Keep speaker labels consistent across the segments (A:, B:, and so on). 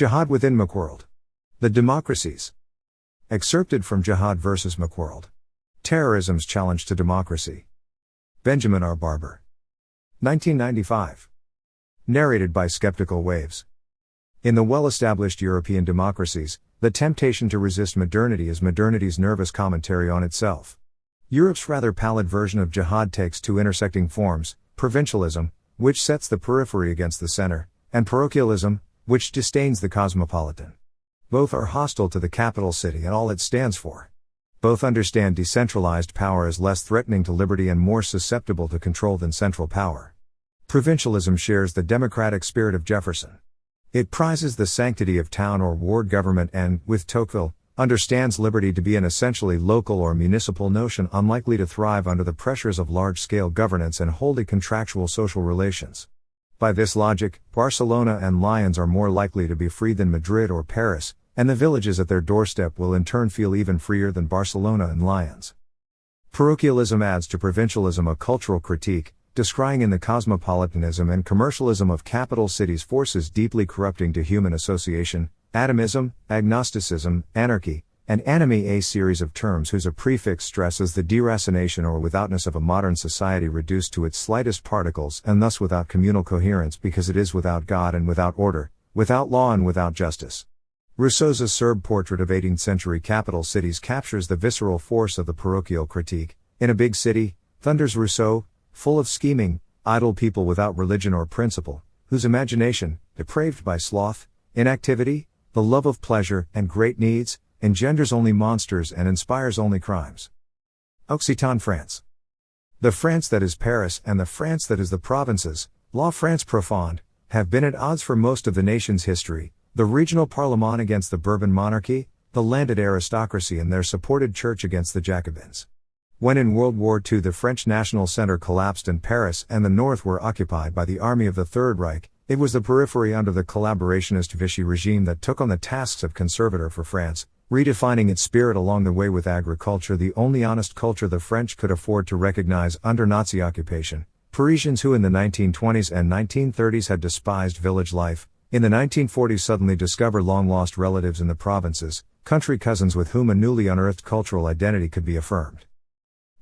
A: Jihad within McWorld. The Democracies. Excerpted from Jihad vs. McWorld. Terrorism's Challenge to Democracy. Benjamin R. Barber. 1995. Narrated by Skeptical Waves. In the well-established European democracies, the temptation to resist modernity is modernity's nervous commentary on itself. Europe's rather pallid version of jihad takes two intersecting forms: provincialism, which sets the periphery against the center, and parochialism, which disdains the cosmopolitan. Both are hostile to the capital city and all it stands for. Both understand decentralized power as less threatening to liberty and more susceptible to control than central power. Provincialism shares the democratic spirit of Jefferson. It prizes the sanctity of town or ward government and, with Tocqueville, understands liberty to be an essentially local or municipal notion unlikely to thrive under the pressures of large-scale governance and wholly contractual social relations. By this logic, Barcelona and Lyons are more likely to be free than Madrid or Paris, and the villages at their doorstep will in turn feel even freer than Barcelona and Lyons. Parochialism adds to provincialism a cultural critique, descrying in the cosmopolitanism and commercialism of capital cities forces deeply corrupting to human association, atomism, agnosticism, anarchy, and anime, a series of terms whose prefix stresses the deracination or withoutness of a modern society reduced to its slightest particles and thus without communal coherence because it is without God and without order, without law and without justice. Rousseau's acerb portrait of 18th-century capital cities captures the visceral force of the parochial critique. In a big city, thunders Rousseau, full of scheming, idle people without religion or principle, whose imagination, depraved by sloth, inactivity, the love of pleasure, and great needs, engenders only monsters and inspires only crimes. Occitan France. The France that is Paris and the France that is the provinces, La France profonde, have been at odds for most of the nation's history, the regional Parlement against the Bourbon monarchy, the landed aristocracy and their supported church against the Jacobins. When in World War II the French national center collapsed and Paris and the North were occupied by the army of the Third Reich, it was the periphery under the collaborationist Vichy regime that took on the tasks of conservator for France, redefining its spirit along the way with agriculture, the only honest culture the French could afford to recognize under Nazi occupation. Parisians who in the 1920s and 1930s had despised village life, in the 1940s suddenly discover long-lost relatives in the provinces, country cousins with whom a newly unearthed cultural identity could be affirmed.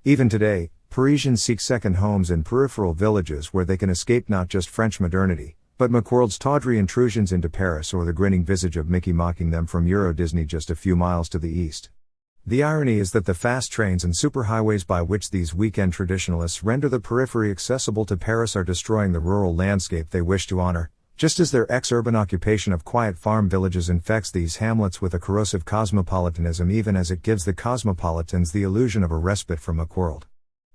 A: Even today, Parisians seek second homes in peripheral villages where they can escape not just French modernity, but McWorld's tawdry intrusions into Paris or the grinning visage of Mickey mocking them from Euro Disney just a few miles to the east. The irony is that the fast trains and superhighways by which these weekend traditionalists render the periphery accessible to Paris are destroying the rural landscape they wish to honor, just as their ex-urban occupation of quiet farm villages infects these hamlets with a corrosive cosmopolitanism even as it gives the cosmopolitans the illusion of a respite from McWorld.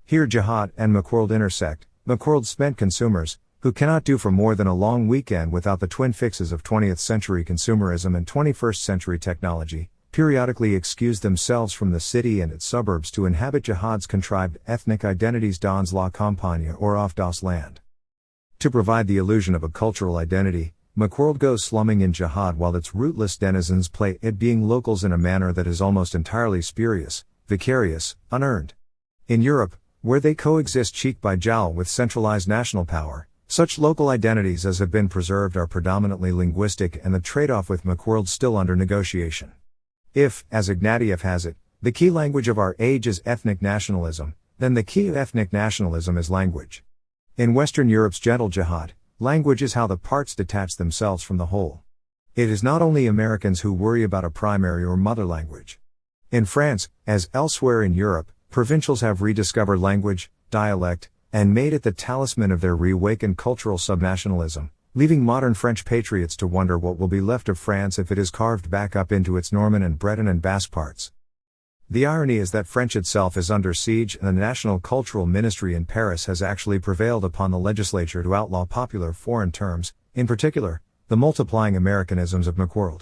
A: Here Jihad and McWorld intersect, McWorld spent consumers, who cannot do for more than a long weekend without the twin fixes of 20th century consumerism and 21st century technology, periodically excuse themselves from the city and its suburbs to inhabit Jihad's contrived ethnic identities dans la campagne or off das Land. To provide the illusion of a cultural identity, McWorld goes slumming in Jihad while its rootless denizens play it being locals in a manner that is almost entirely spurious, vicarious, unearned. In Europe, where they coexist cheek by jowl with centralized national power, such local identities as have been preserved are predominantly linguistic and the trade-off with McWorld still under negotiation. If, as Ignatieff has it, the key language of our age is ethnic nationalism, then the key of ethnic nationalism is language. In Western Europe's gentle jihad, language is how the parts detach themselves from the whole. It is not only Americans who worry about a primary or mother language. In France, as elsewhere in Europe, provincials have rediscovered language, dialect, and made it the talisman of their reawakened cultural subnationalism, leaving modern French patriots to wonder what will be left of France if it is carved back up into its Norman and Breton and Basque parts. The irony is that French itself is under siege and the National Cultural Ministry in Paris has actually prevailed upon the legislature to outlaw popular foreign terms, in particular, the multiplying Americanisms of McWorld.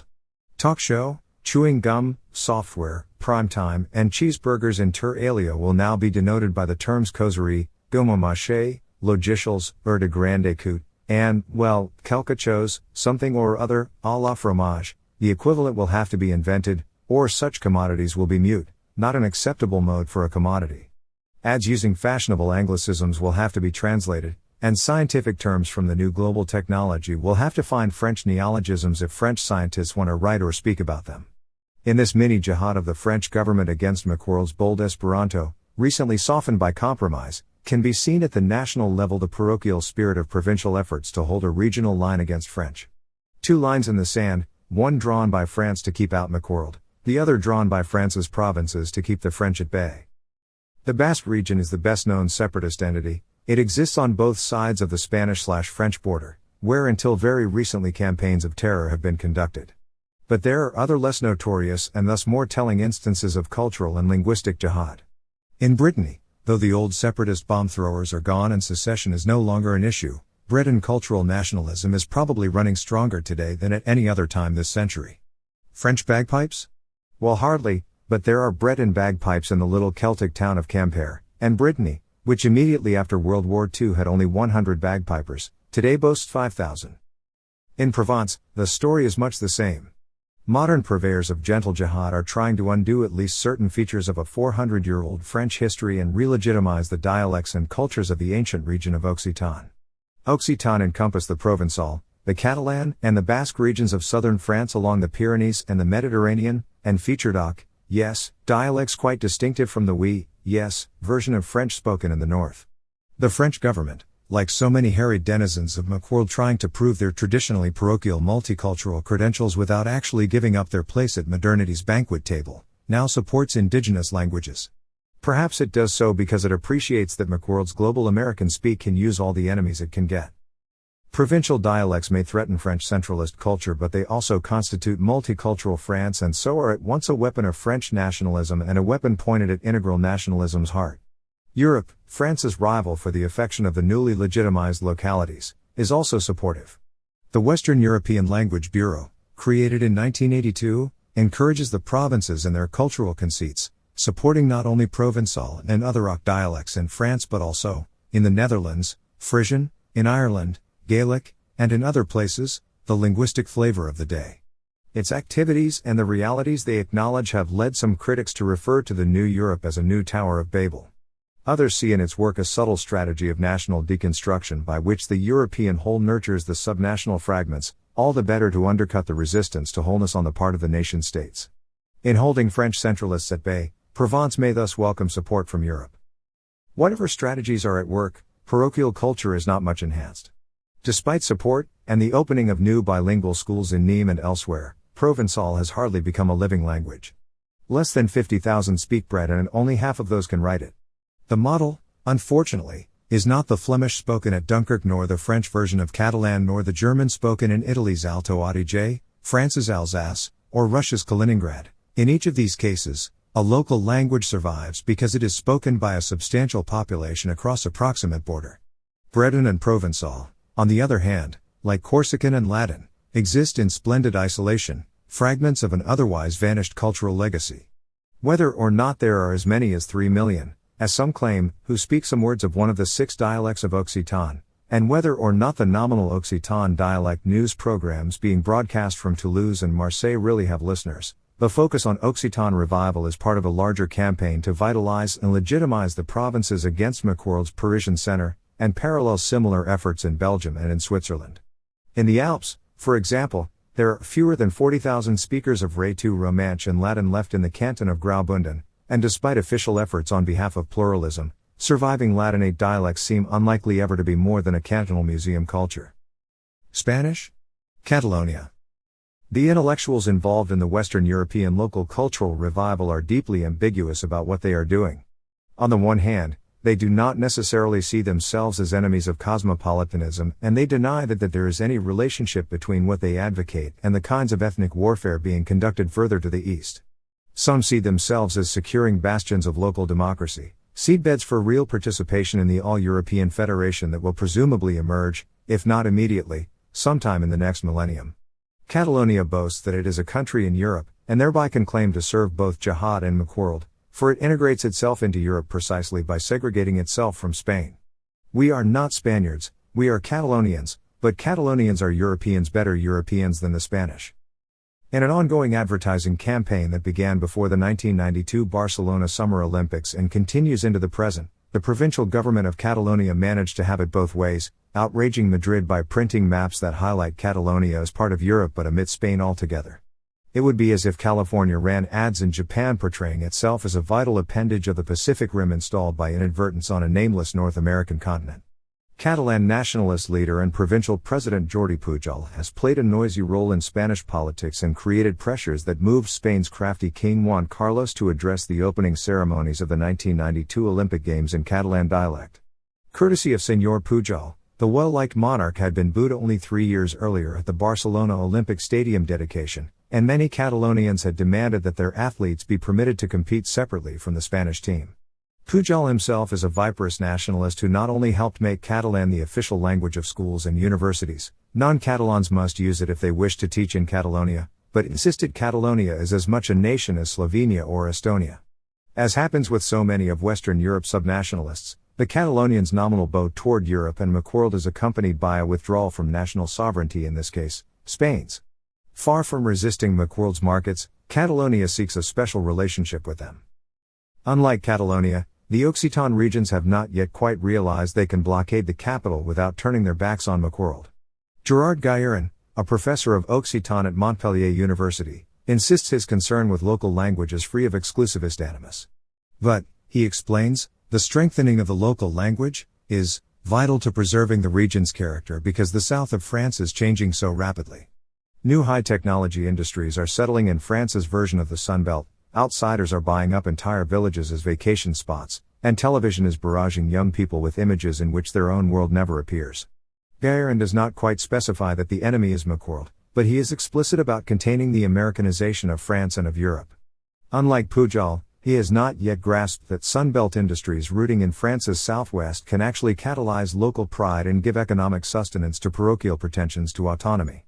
A: Talk show, chewing gum, software, prime time, and cheeseburgers inter alia will now be denoted by the terms causerie, gomme mâché, logiciels, heure de grande écoute, and, well, quelque chose, something or other, à la fromage. The equivalent will have to be invented, or such commodities will be mute, not an acceptable mode for a commodity. Ads using fashionable anglicisms will have to be translated, and scientific terms from the new global technology will have to find French neologisms if French scientists want to write or speak about them. In this mini jihad of the French government against McWorld's bold Esperanto, recently softened by compromise, can be seen at the national level the parochial spirit of provincial efforts to hold a regional line against French. Two lines in the sand, one drawn by France to keep out McWorld, the other drawn by France's provinces to keep the French at bay. The Basque region is the best-known separatist entity. It exists on both sides of the Spanish/French border, where until very recently campaigns of terror have been conducted. But there are other less notorious and thus more telling instances of cultural and linguistic jihad. In Brittany, though the old separatist bomb throwers are gone and secession is no longer an issue, Breton cultural nationalism is probably running stronger today than at any other time this century. French bagpipes? Well, hardly, but there are Breton bagpipes in the little Celtic town of Quimper, and Brittany, which immediately after World War II had only 100 bagpipers, today boasts 5,000. In Provence, the story is much the same. Modern purveyors of gentle jihad are trying to undo at least certain features of a 400-year-old French history and re-legitimize the dialects and cultures of the ancient region of Occitan. Occitan encompass the Provençal, the Catalan, and the Basque regions of southern France along the Pyrenees and the Mediterranean, and featured dialects quite distinctive from the version of French spoken in the north. The French government, like so many harried denizens of McWorld trying to prove their traditionally parochial multicultural credentials without actually giving up their place at modernity's banquet table, now supports indigenous languages. Perhaps it does so because it appreciates that McWorld's global American speak can use all the enemies it can get. Provincial dialects may threaten French centralist culture, but they also constitute multicultural France and so are at once a weapon of French nationalism and a weapon pointed at integral nationalism's heart. Europe, France's rival for the affection of the newly legitimized localities, is also supportive. The Western European Language Bureau, created in 1982, encourages the provinces and their cultural conceits, supporting not only Provençal and other Oc dialects in France but also, in the Netherlands, Frisian, in Ireland, Gaelic, and in other places, the linguistic flavor of the day. Its activities and the realities they acknowledge have led some critics to refer to the new Europe as a new Tower of Babel. Others see in its work a subtle strategy of national deconstruction by which the European whole nurtures the subnational fragments, all the better to undercut the resistance to wholeness on the part of the nation-states. In holding French centralists at bay, Provence may thus welcome support from Europe. Whatever strategies are at work, parochial culture is not much enhanced. Despite support, and the opening of new bilingual schools in Nîmes and elsewhere, Provençal has hardly become a living language. Less than 50,000 speak Breton and only half of those can write it. The model, unfortunately, is not the Flemish spoken at Dunkirk nor the French version of Catalan nor the German spoken in Italy's Alto Adige, France's Alsace, or Russia's Kaliningrad. In each of these cases, a local language survives because it is spoken by a substantial population across a proximate border. Breton and Provençal, on the other hand, like Corsican and Latin, exist in splendid isolation, fragments of an otherwise vanished cultural legacy. Whether or not there are as many as 3 million, as some claim, who speak some words of one of the 6 dialects of Occitan, and whether or not the nominal Occitan dialect news programs being broadcast from Toulouse and Marseille really have listeners, the focus on Occitan revival is part of a larger campaign to vitalize and legitimize the provinces against McWorld's Parisian center, and parallel similar efforts in Belgium and in Switzerland. In the Alps, for example, there are fewer than 40,000 speakers of Rhétu Romanche and Latin left in the canton of Graubünden, and despite official efforts on behalf of pluralism, surviving Latinate dialects seem unlikely ever to be more than a cantonal museum culture. Spanish? Catalonia. The intellectuals involved in the Western European local cultural revival are deeply ambiguous about what they are doing. On the one hand, they do not necessarily see themselves as enemies of cosmopolitanism, and they deny that there is any relationship between what they advocate and the kinds of ethnic warfare being conducted further to the east. Some see themselves as securing bastions of local democracy, seedbeds for real participation in the all-European federation that will presumably emerge, if not immediately, sometime in the next millennium. Catalonia boasts that it is a country in Europe, and thereby can claim to serve both Jihad and McWorld, for it integrates itself into Europe precisely by segregating itself from Spain. We are not Spaniards, we are Catalonians, but Catalonians are Europeans, better Europeans than the Spanish. In an ongoing advertising campaign that began before the 1992 Barcelona Summer Olympics and continues into the present, The provincial government of Catalonia managed to have it both ways, outraging Madrid by printing maps that highlight Catalonia as part of Europe but omit Spain altogether. It would be as if California ran ads in Japan portraying itself as a vital appendage of the Pacific Rim installed by inadvertence on a nameless North American continent. Catalan nationalist leader and provincial president Jordi Pujol has played a noisy role in Spanish politics and created pressures that moved Spain's crafty King Juan Carlos to address the opening ceremonies of the 1992 Olympic Games in Catalan dialect. Courtesy of Señor Pujol, the well-liked monarch had been booed only 3 years earlier at the Barcelona Olympic Stadium dedication, and many Catalonians had demanded that their athletes be permitted to compete separately from the Spanish team. Pujol himself is a viperous nationalist who not only helped make Catalan the official language of schools and universities, non-Catalans must use it if they wish to teach in Catalonia, but insisted Catalonia is as much a nation as Slovenia or Estonia. As happens with so many of Western Europe's subnationalists, the Catalonians' nominal bow toward Europe and McWorld is accompanied by a withdrawal from national sovereignty, in this case, Spain's. Far from resisting McWorld's markets, Catalonia seeks a special relationship with them. Unlike Catalonia, the Occitan regions have not yet quite realized they can blockade the capital without turning their backs on McWorld. Gerard Gairin, a professor of Occitan at Montpellier University, insists his concern with local language is free of exclusivist animus. But, he explains, the strengthening of the local language is vital to preserving the region's character because the south of France is changing so rapidly. New high-technology industries are settling in France's version of the Sunbelt, outsiders are buying up entire villages as vacation spots, and television is barraging young people with images in which their own world never appears. Gairin does not quite specify that the enemy is McWorld, but he is explicit about containing the Americanization of France and of Europe. Unlike Pujol, he has not yet grasped that Sunbelt industries rooting in France's southwest can actually catalyze local pride and give economic sustenance to parochial pretensions to autonomy.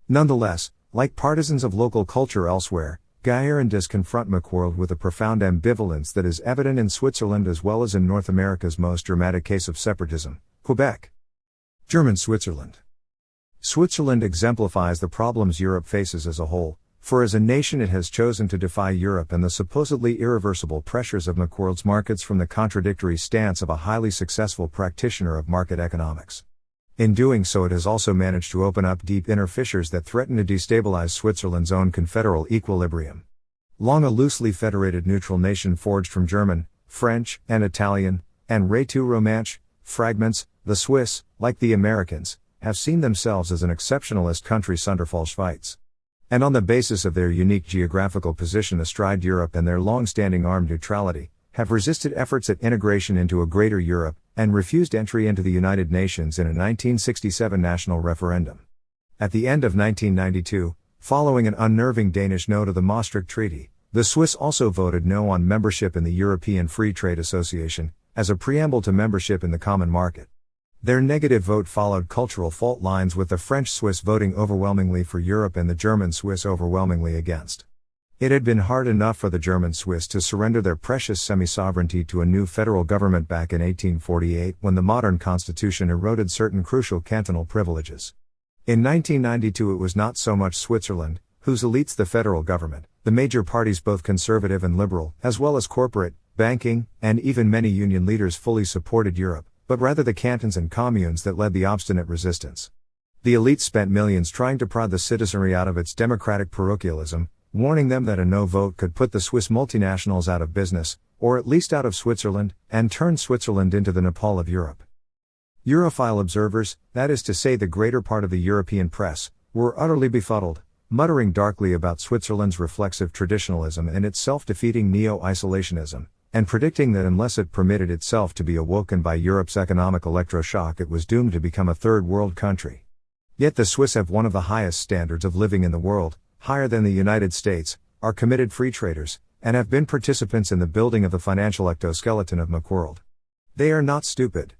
A: Nonetheless, like partisans of local culture elsewhere, Gairin does confront McWorld with a profound ambivalence that is evident in Switzerland as well as in North America's most dramatic case of separatism, Quebec. German Switzerland. Switzerland exemplifies the problems Europe faces as a whole, for as a nation it has chosen to defy Europe and the supposedly irreversible pressures of McWorld's markets from the contradictory stance of a highly successful practitioner of market economics. In doing so, it has also managed to open up deep inner fissures that threaten to destabilize Switzerland's own confederal equilibrium. Long a loosely federated neutral nation forged from German, French, and Italian, and Rhétu-Romanche fragments, the Swiss, like the Americans, have seen themselves as an exceptionalist country Sonderfall Schweiz. And on the basis of their unique geographical position astride Europe and their long-standing armed neutrality, have resisted efforts at integration into a greater Europe, and refused entry into the United Nations in a 1967 national referendum. At the end of 1992, following an unnerving Danish no to the Maastricht Treaty, the Swiss also voted no on membership in the European Free Trade Association, as a preamble to membership in the common market. Their negative vote followed cultural fault lines, with the French-Swiss voting overwhelmingly for Europe and the German-Swiss overwhelmingly against. It had been hard enough for the German-Swiss to surrender their precious semi-sovereignty to a new federal government back in 1848 when the modern constitution eroded certain crucial cantonal privileges. In 1992 it was not so much Switzerland, whose elites the federal government, the major parties both conservative and liberal, as well as corporate, banking, and even many union leaders fully supported Europe, but rather the cantons and communes that led the obstinate resistance. The elites spent millions trying to prod the citizenry out of its democratic parochialism, warning them that a no vote could put the Swiss multinationals out of business, or at least out of Switzerland, and turn Switzerland into the Nepal of Europe. Europhile observers, that is to say the greater part of the European press, were utterly befuddled, muttering darkly about Switzerland's reflexive traditionalism and its self-defeating neo-isolationism, and predicting that unless it permitted itself to be awoken by Europe's economic electroshock it was doomed to become a third world country. Yet the Swiss have one of the highest standards of living in the world, higher than the United States, are committed free traders, and have been participants in the building of the financial ectoskeleton of McWorld. They are not stupid.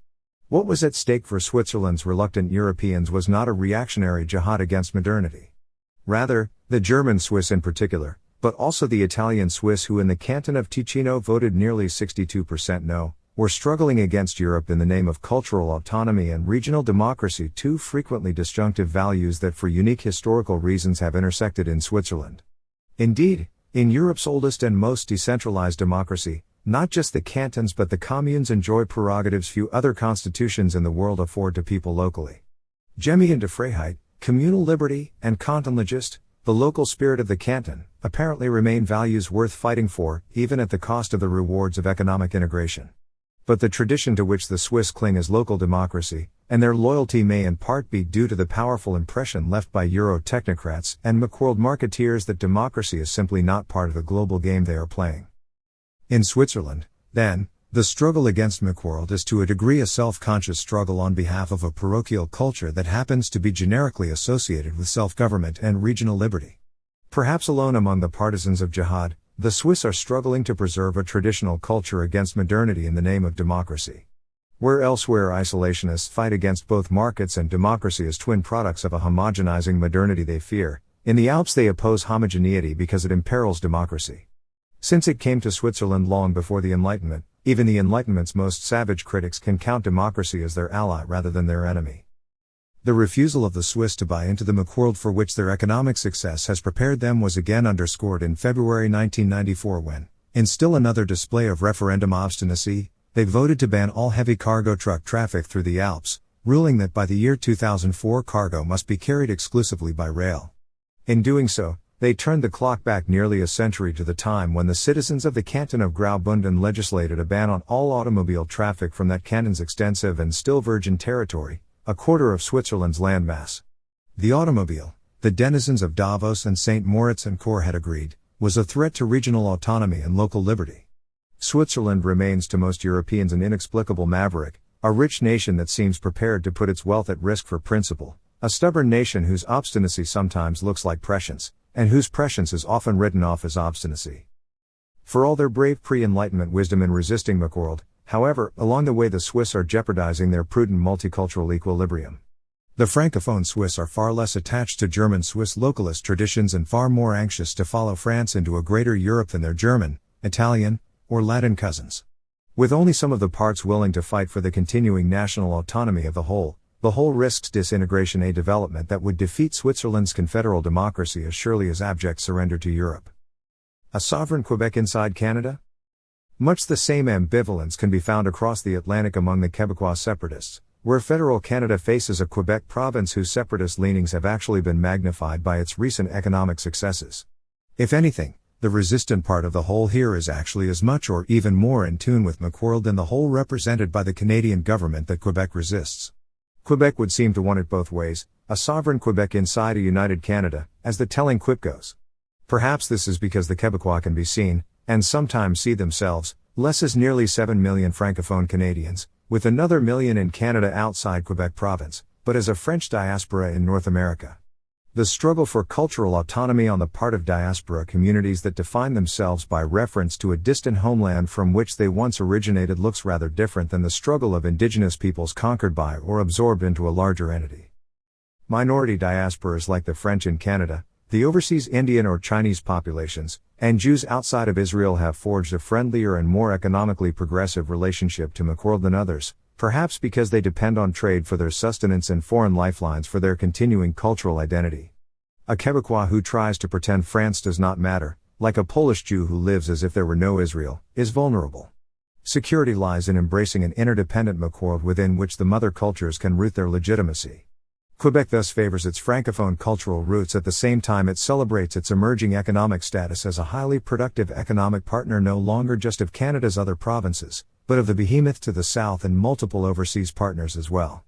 A: What was at stake for Switzerland's reluctant Europeans was not a reactionary jihad against modernity. Rather, the German Swiss in particular, but also the Italian Swiss who in the canton of Ticino voted nearly 62% no, were struggling against Europe in the name of cultural autonomy and regional democracy, two frequently disjunctive values that for unique historical reasons have intersected in Switzerland. Indeed, in Europe's oldest and most decentralized democracy, Not just the cantons but the communes enjoy prerogatives few other constitutions in the world afford to people locally. Gemeinde Freiheit, communal liberty, and Kantonlogist, the local spirit of the canton, apparently remain values worth fighting for, even at the cost of the rewards of economic integration. But the tradition to which the Swiss cling is local democracy, and their loyalty may in part be due to the powerful impression left by Euro technocrats and McWorld marketeers that democracy is simply not part of the global game they are playing. In Switzerland, then, the struggle against McWorld is to a degree a self-conscious struggle on behalf of a parochial culture that happens to be generically associated with self-government and regional liberty. Perhaps alone among the partisans of Jihad, the Swiss are struggling to preserve a traditional culture against modernity in the name of democracy. Where elsewhere isolationists fight against both markets and democracy as twin products of a homogenizing modernity they fear, in the Alps they oppose homogeneity because it imperils democracy. Since it came to Switzerland long before the Enlightenment, even the Enlightenment's most savage critics can count democracy as their ally rather than their enemy. The refusal of the Swiss to buy into the McWorld for which their economic success has prepared them was again underscored in February 1994 when, in still another display of referendum obstinacy, they voted to ban all heavy cargo truck traffic through the Alps, ruling that by the year 2004 cargo must be carried exclusively by rail. In doing so, they turned the clock back nearly a century to the time when the citizens of the canton of Graubünden legislated a ban on all automobile traffic from that canton's extensive and still virgin territory, a quarter of Switzerland's landmass. The automobile, the denizens of Davos and St. Moritz and Chur had agreed, was a threat to regional autonomy and local liberty. Switzerland remains to most Europeans an inexplicable maverick, a rich nation that seems prepared to put its wealth at risk for principle, a stubborn nation whose obstinacy sometimes looks like prescience, and whose prescience is often written off as obstinacy. For all their brave pre-Enlightenment wisdom in resisting McWorld, however, along the way the Swiss are jeopardizing their prudent multicultural equilibrium. The Francophone Swiss are far less attached to German Swiss localist traditions and far more anxious to follow France into a greater Europe than their German, Italian, or Latin cousins. With only some of the parts willing to fight for the continuing national autonomy of the whole risks disintegration, a development that would defeat Switzerland's confederal democracy as surely as abject surrender to Europe. A sovereign Quebec inside Canada? Much the same ambivalence can be found across the Atlantic among the Quebecois separatists, where federal Canada faces a Quebec province whose separatist leanings have actually been magnified by its recent economic successes. If anything, the resistant part of the whole here is actually as much or even more in tune with McWorld than the whole represented by the Canadian government that Quebec resists. Quebec would seem to want it both ways, a sovereign Quebec inside a united Canada, as the telling quip goes. Perhaps this is because the Quebecois can be seen, and sometimes see themselves, less as nearly 7 million Francophone Canadians, with another million in Canada outside Quebec province, but as a French diaspora in North America. The struggle for cultural autonomy on the part of diaspora communities that define themselves by reference to a distant homeland from which they once originated looks rather different than the struggle of indigenous peoples conquered by or absorbed into a larger entity. Minority diasporas like the French in Canada, the overseas Indian or Chinese populations, and Jews outside of Israel have forged a friendlier and more economically progressive relationship to McWorld than others, perhaps because they depend on trade for their sustenance and foreign lifelines for their continuing cultural identity. A Quebecois who tries to pretend France does not matter, like a Polish Jew who lives as if there were no Israel, is vulnerable. Security lies in embracing an interdependent McWorld within which the mother cultures can root their legitimacy. Quebec thus favors its Francophone cultural roots at the same time it celebrates its emerging economic status as a highly productive economic partner no longer just of Canada's other provinces, but of the behemoth to the south and multiple overseas partners as well.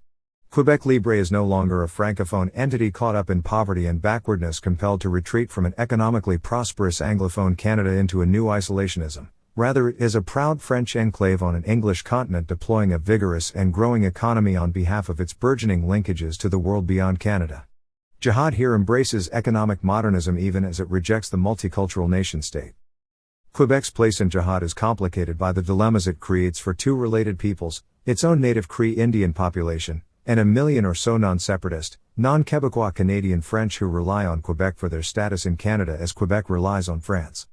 A: Quebec Libre is no longer a Francophone entity caught up in poverty and backwardness compelled to retreat from an economically prosperous Anglophone Canada into a new isolationism. Rather, it is a proud French enclave on an English continent deploying a vigorous and growing economy on behalf of its burgeoning linkages to the world beyond Canada. Jihad here embraces economic modernism even as it rejects the multicultural nation-state. Quebec's place in Jihad is complicated by the dilemmas it creates for two related peoples, its own native Cree Indian population, and a million or so non-separatist, non-Quebecois Canadian French who rely on Quebec for their status in Canada as Quebec relies on France.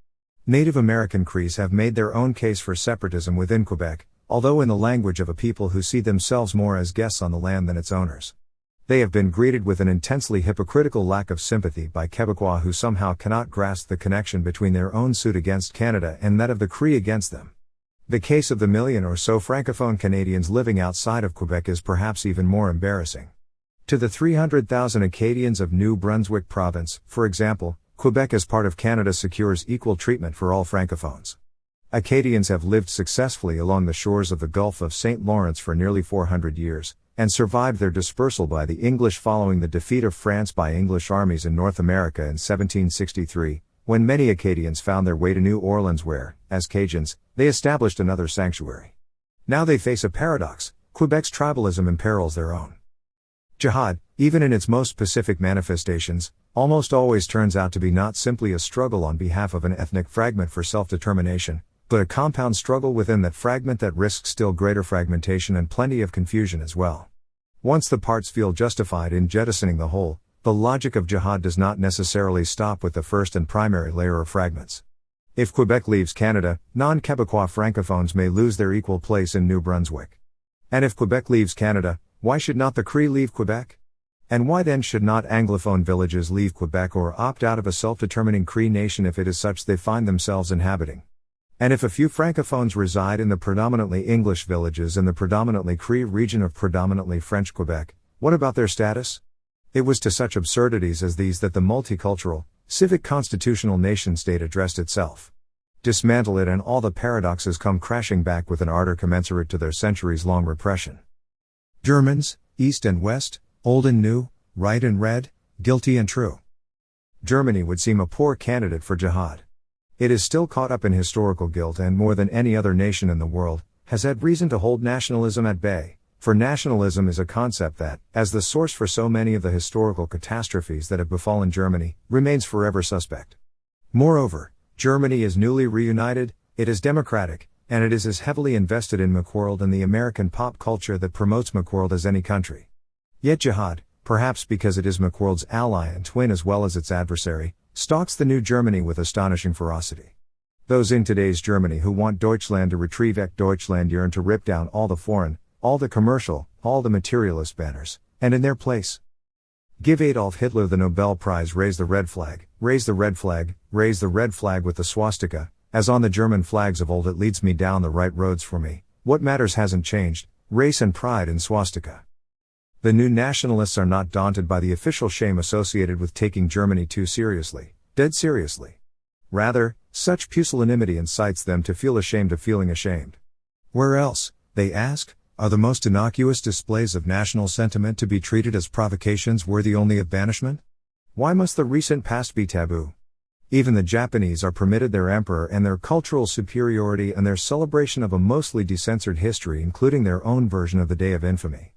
A: Native American Crees have made their own case for separatism within Quebec, although in the language of a people who see themselves more as guests on the land than its owners. They have been greeted with an intensely hypocritical lack of sympathy by Quebecois who somehow cannot grasp the connection between their own suit against Canada and that of the Cree against them. The case of the million or so francophone Canadians living outside of Quebec is perhaps even more embarrassing. To the 300,000 Acadians of New Brunswick province, for example, Quebec as part of Canada secures equal treatment for all francophones. Acadians have lived successfully along the shores of the Gulf of St. Lawrence for nearly 400 years, and survived their dispersal by the English following the defeat of France by English armies in North America in 1763, when many Acadians found their way to New Orleans where, as Cajuns, they established another sanctuary. Now they face a paradox: Quebec's tribalism imperils their own. Jihad, even in its most specific manifestations, almost always turns out to be not simply a struggle on behalf of an ethnic fragment for self-determination, but a compound struggle within that fragment that risks still greater fragmentation and plenty of confusion as well. Once the parts feel justified in jettisoning the whole, the logic of jihad does not necessarily stop with the first and primary layer of fragments. If Quebec leaves Canada, non-Quebecois francophones may lose their equal place in New Brunswick. And if Quebec leaves Canada, why should not the Cree leave Quebec? And why then should not Anglophone villages leave Quebec or opt out of a self-determining Cree nation if it is such they find themselves inhabiting? And if a few francophones reside in the predominantly English villages in the predominantly Cree region of predominantly French Quebec, what about their status? It was to such absurdities as these that the multicultural, civic constitutional nation-state addressed itself. Dismantle it and all the paradoxes come crashing back with an ardor commensurate to their centuries-long repression. Germans, East and West, old and new, right and red, guilty and true. Germany would seem a poor candidate for jihad. It is still caught up in historical guilt and more than any other nation in the world, has had reason to hold nationalism at bay, for nationalism is a concept that, as the source for so many of the historical catastrophes that have befallen Germany, remains forever suspect. Moreover, Germany is newly reunited, it is democratic, and it is as heavily invested in McWorld and the American pop culture that promotes McWorld as any country. Yet jihad, perhaps because it is McWorld's ally and twin as well as its adversary, stalks the new Germany with astonishing ferocity. Those in today's Germany who want Deutschland to retrieve Deutschland yearn to rip down all the foreign, all the commercial, all the materialist banners, and in their place, give Adolf Hitler the Nobel Prize, raise the red flag, raise the red flag, raise the red flag with the swastika, as on the German flags of old it leads me down the right roads for me, what matters hasn't changed, race and pride in swastika. The new nationalists are not daunted by the official shame associated with taking Germany too seriously, dead seriously. Rather, such pusillanimity incites them to feel ashamed of feeling ashamed. Where else, they ask, are the most innocuous displays of national sentiment to be treated as provocations worthy only of banishment? Why must the recent past be taboo? Even the Japanese are permitted their emperor and their cultural superiority and their celebration of a mostly decensored history, including their own version of the Day of Infamy.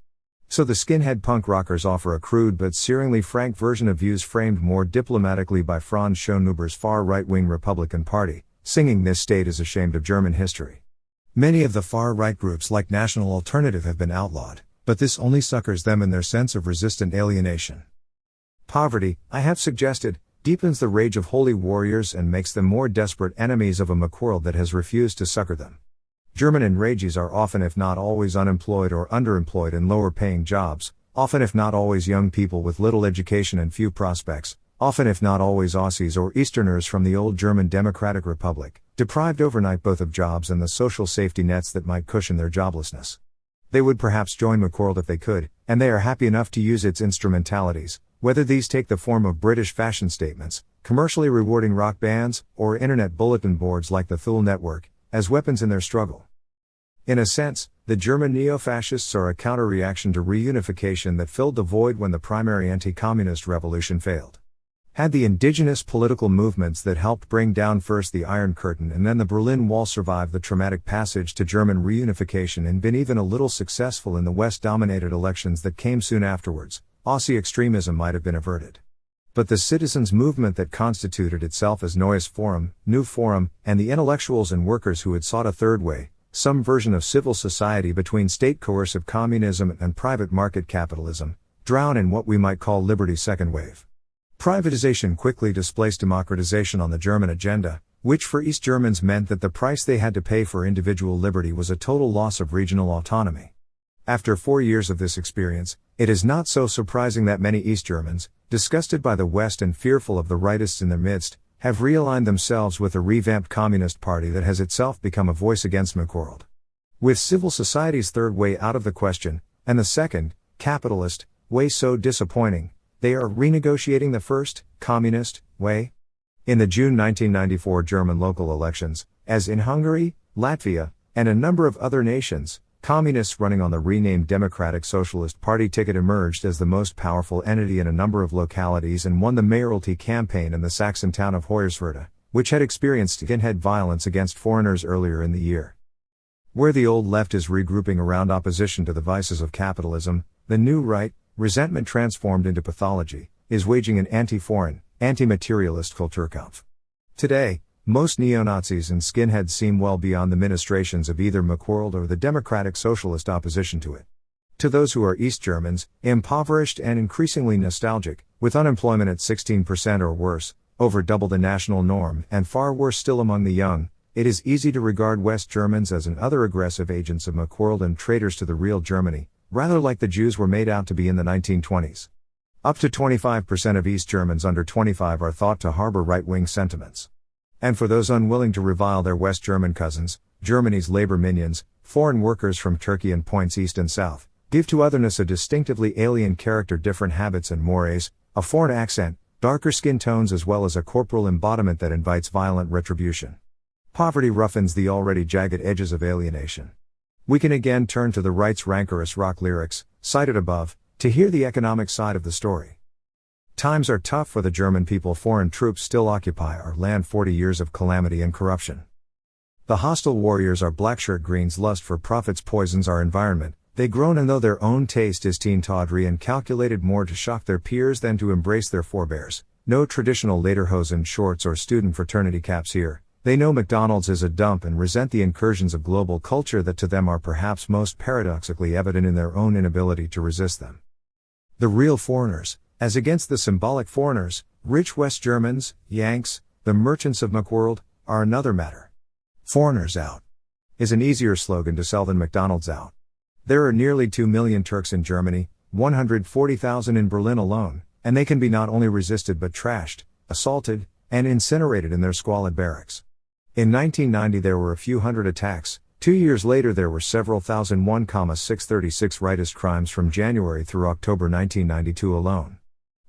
A: So the skinhead punk rockers offer a crude but searingly frank version of views framed more diplomatically by Franz Schönhuber's far right-wing Republican Party, singing this state is ashamed of German history. Many of the far-right groups like National Alternative have been outlawed, but this only succors them in their sense of resistant alienation. Poverty, I have suggested, deepens the rage of holy warriors and makes them more desperate enemies of a McWorld that has refused to succor them. German enragees are often if not always unemployed or underemployed in lower-paying jobs, often if not always young people with little education and few prospects, often if not always Aussies or Easterners from the old German Democratic Republic, deprived overnight both of jobs and the social safety nets that might cushion their joblessness. They would perhaps join McWorld if they could, and they are happy enough to use its instrumentalities, whether these take the form of British fashion statements, commercially rewarding rock bands, or internet bulletin boards like the Thule Network, as weapons in their struggle. In a sense, the German neo-fascists are a counter-reaction to reunification that filled the void when the primary anti-communist revolution failed. Had the indigenous political movements that helped bring down first the Iron Curtain and then the Berlin Wall survived the traumatic passage to German reunification and been even a little successful in the West-dominated elections that came soon afterwards, Aussie extremism might have been averted. But the citizens' movement that constituted itself as Neues Forum, New Forum, and the intellectuals and workers who had sought a third way, some version of civil society between state coercive communism and private market capitalism, drown in what we might call liberty's second wave. Privatization quickly displaced democratization on the German agenda, which for East Germans meant that the price they had to pay for individual liberty was a total loss of regional autonomy. After 4 years of this experience, it is not so surprising that many East Germans, disgusted by the West and fearful of the rightists in their midst, have realigned themselves with a revamped Communist Party that has itself become a voice against McWorld. With civil society's third way out of the question, and the second, capitalist, way so disappointing, they are renegotiating the first, communist, way. In the June 1994 German local elections, as in Hungary, Latvia, and a number of other nations, communists running on the renamed Democratic Socialist Party ticket emerged as the most powerful entity in a number of localities and won the mayoralty campaign in the Saxon town of Hoyerswerda, which had experienced skinhead violence against foreigners earlier in the year. Where the old left is regrouping around opposition to the vices of capitalism, the new right, resentment transformed into pathology, is waging an anti-foreign, anti-materialist Kulturkampf. Today, most neo-Nazis and skinheads seem well beyond the ministrations of either McWorld or the democratic socialist opposition to it. To those who are East Germans, impoverished and increasingly nostalgic, with unemployment at 16% or worse, over double the national norm, and far worse still among the young, it is easy to regard West Germans as and other aggressive agents of McWorld and traitors to the real Germany, rather like the Jews were made out to be in the 1920s. Up to 25% of East Germans under 25 are thought to harbor right-wing sentiments. And for those unwilling to revile their West German cousins, Germany's labor minions, foreign workers from Turkey and points east and south, give to otherness a distinctively alien character, different habits and mores, a foreign accent, darker skin tones, as well as a corporal embodiment that invites violent retribution. Poverty roughens the already jagged edges of alienation. We can again turn to the right's rancorous rock lyrics, cited above, to hear the economic side of the story. Times are tough for the German people. Foreign troops still occupy our land. 40 years of calamity and corruption. The hostile warriors are blackshirt greens. Lust for profits poisons our environment. They groan, and though their own taste is teen tawdry and calculated more to shock their peers than to embrace their forebears. No traditional lederhosen shorts or student fraternity caps here. They know McDonald's is a dump and resent the incursions of global culture that to them are perhaps most paradoxically evident in their own inability to resist them. The real foreigners, as against the symbolic foreigners, rich West Germans, Yanks, the merchants of McWorld, are another matter. Foreigners out is an easier slogan to sell than McDonald's out. There are nearly 2 million Turks in Germany, 140,000 in Berlin alone, and they can be not only resisted but trashed, assaulted, and incinerated in their squalid barracks. In 1990 there were a few hundred attacks. 2 years later there were several thousand. 636 rightist crimes from January through October 1992 alone.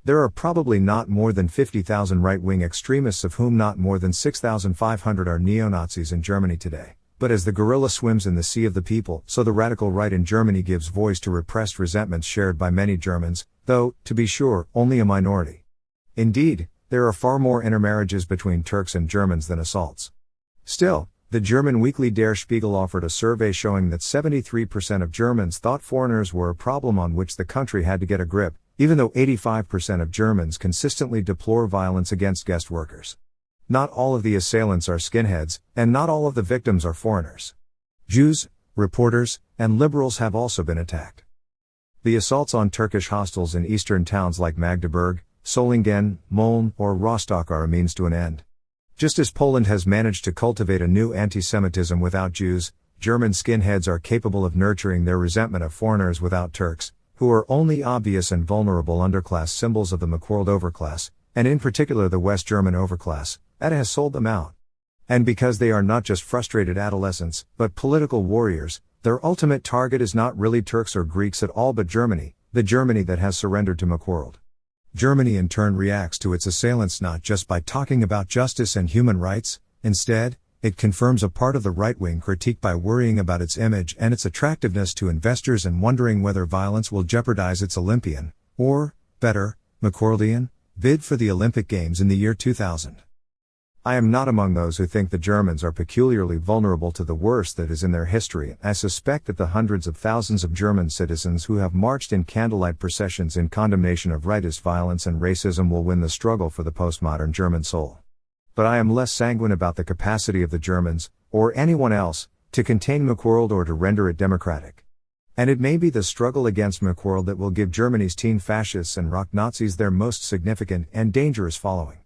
A: There are probably not more than 50,000 right-wing extremists, of whom not more than 6,500 are neo-Nazis in Germany today. But as the gorilla swims in the sea of the people, so the radical right in Germany gives voice to repressed resentments shared by many Germans, though, to be sure, only a minority. Indeed, there are far more intermarriages between Turks and Germans than assaults. Still, the German weekly Der Spiegel offered a survey showing that 73% of Germans thought foreigners were a problem on which the country had to get a grip, even though 85% of Germans consistently deplore violence against guest workers. Not all of the assailants are skinheads, and not all of the victims are foreigners. Jews, reporters, and liberals have also been attacked. The assaults on Turkish hostels in eastern towns like Magdeburg, Solingen, Mölln, or Rostock are a means to an end. Just as Poland has managed to cultivate a new anti-Semitism without Jews, German skinheads are capable of nurturing their resentment of foreigners without Turks, who are only obvious and vulnerable underclass symbols of the McWorld overclass, and in particular the West German overclass, that has sold them out. And because they are not just frustrated adolescents, but political warriors, their ultimate target is not really Turks or Greeks at all but Germany, the Germany that has surrendered to McWorld. Germany in turn reacts to its assailants not just by talking about justice and human rights. Instead, it confirms a part of the right-wing critique by worrying about its image and its attractiveness to investors and wondering whether violence will jeopardize its Olympian, or, better, McWorldian, bid for the Olympic Games in the year 2000. I am not among those who think the Germans are peculiarly vulnerable to the worst that is in their history. I suspect that the hundreds of thousands of German citizens who have marched in candlelight processions in condemnation of rightist violence and racism will win the struggle for the postmodern German soul. But I am less sanguine about the capacity of the Germans, or anyone else, to contain McWorld or to render it democratic. And it may be the struggle against McWorld that will give Germany's teen fascists and rock Nazis their most significant and dangerous following.